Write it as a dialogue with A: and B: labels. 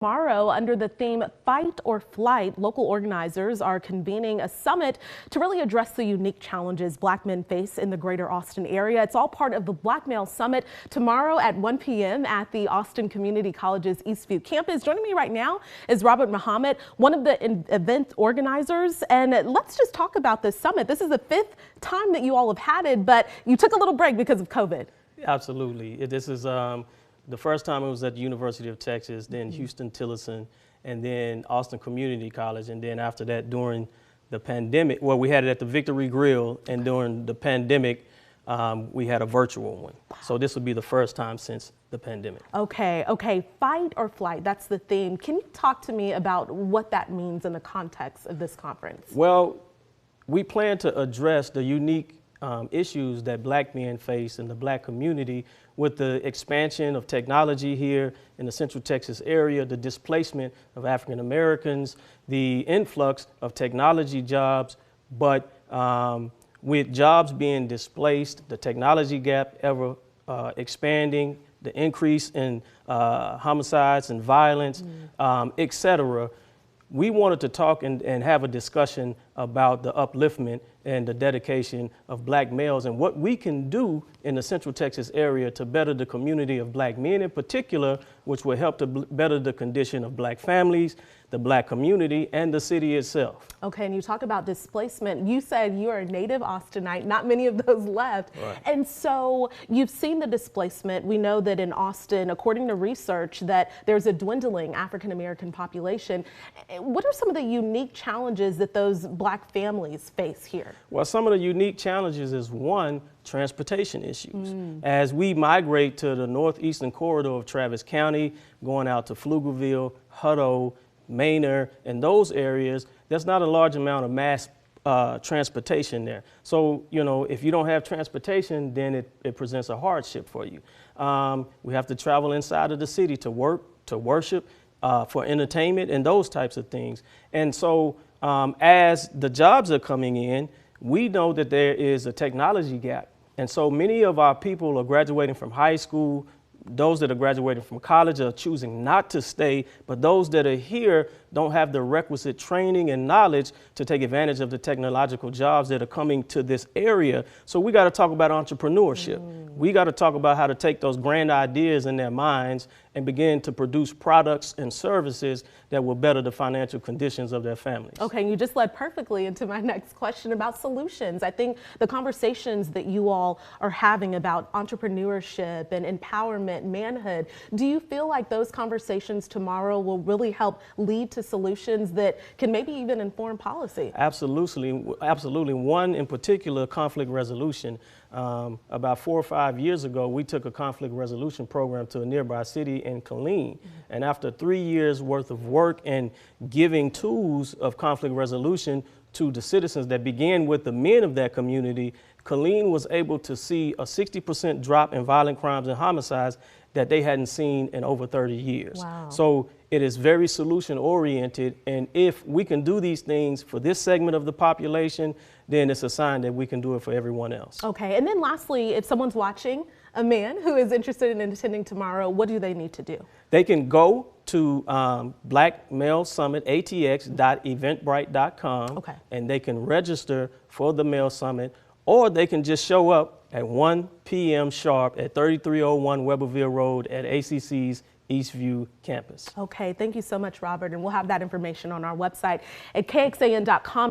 A: Tomorrow, under the theme Fight or Flight, local organizers are convening a summit to really address the unique challenges Black men face in the greater Austin area. It's all part of the Black Male Summit tomorrow at 1 p.m. at the Austin Community College's Eastview campus. Joining me right now is Robert Muhammad, one of the event organizers. And let's just talk about this summit. This is the 5th time that you all have had it, but you took a little break because of COVID.
B: Absolutely. This is the first time it was at the University of Texas, then Houston-Tillerson, and then Austin Community College. And then after that, during the pandemic, well, we had it at the Victory Grill, and during the pandemic, we had a virtual one. So this will be the first time since the pandemic.
A: Okay. Fight or flight, that's the theme. Can you talk to me about what that means in the context of this conference?
B: Well, we plan to address the unique issues that Black men face in the Black community with the expansion of technology here in the Central Texas area, the displacement of African Americans, the influx of technology jobs, but with jobs being displaced, the technology gap ever expanding, the increase in homicides and violence, et cetera. We wanted to talk and have a discussion about the upliftment and the dedication of Black males and what we can do in the Central Texas area to better the community of Black men in particular, which will help to better the condition of Black families, the Black community, and the city itself.
A: Okay, and you talk about displacement. You said you are a native Austinite, not many of those left.
B: Right.
A: And so you've seen the displacement. We know that in Austin, according to research, that there's a dwindling African American population. What are some of the unique challenges that those Black families face here?
B: Well, some of the unique challenges is one, transportation issues. As we migrate to the northeastern corridor of Travis County, going out to Pflugerville, Hutto, Manor, and those areas, there's not a large amount of mass transportation there. So, you know, if you don't have transportation, then it presents a hardship for you. We have to travel inside of the city to work, to worship, for entertainment, and those types of things. And so as the jobs are coming in, we know that there is a technology gap. And so many of our people are graduating from high school. Those that are graduating from college are choosing not to stay, but those that are here don't have the requisite training and knowledge to take advantage of the technological jobs that are coming to this area. So we got to talk about entrepreneurship. We got to talk about how to take those grand ideas in their minds and begin to produce products and services that will better the financial conditions of their families.
A: Okay, you just led perfectly into my next question about solutions. I think the conversations that you all are having about entrepreneurship and empowerment, manhood, do you feel like those conversations tomorrow will really help lead to solutions that can maybe even inform policy?
B: Absolutely. One in particular, conflict resolution. About 4 or 5 years ago, we took a conflict resolution program to a nearby city in Killeen. And after 3 years worth of work and giving tools of conflict resolution to the citizens that began with the men of that community, Killeen was able to see a 60% drop in violent crimes and homicides that they hadn't seen in over 30 years.
A: Wow.
B: So it is very solution oriented. And if we can do these things for this segment of the population, then it's a sign that we can do it for everyone else.
A: Okay, and then lastly, if someone's watching, a man who is interested in attending tomorrow, what do they need to do?
B: They can go to Black Male Summit, atx.eventbrite.com,
A: Okay.
B: and they can register for the Male Summit, or they can just show up at 1 p.m. sharp at 3301 Weberville Road at ACC's Eastview campus.
A: Okay, thank you so much, Robert, and we'll have that information on our website at kxan.com.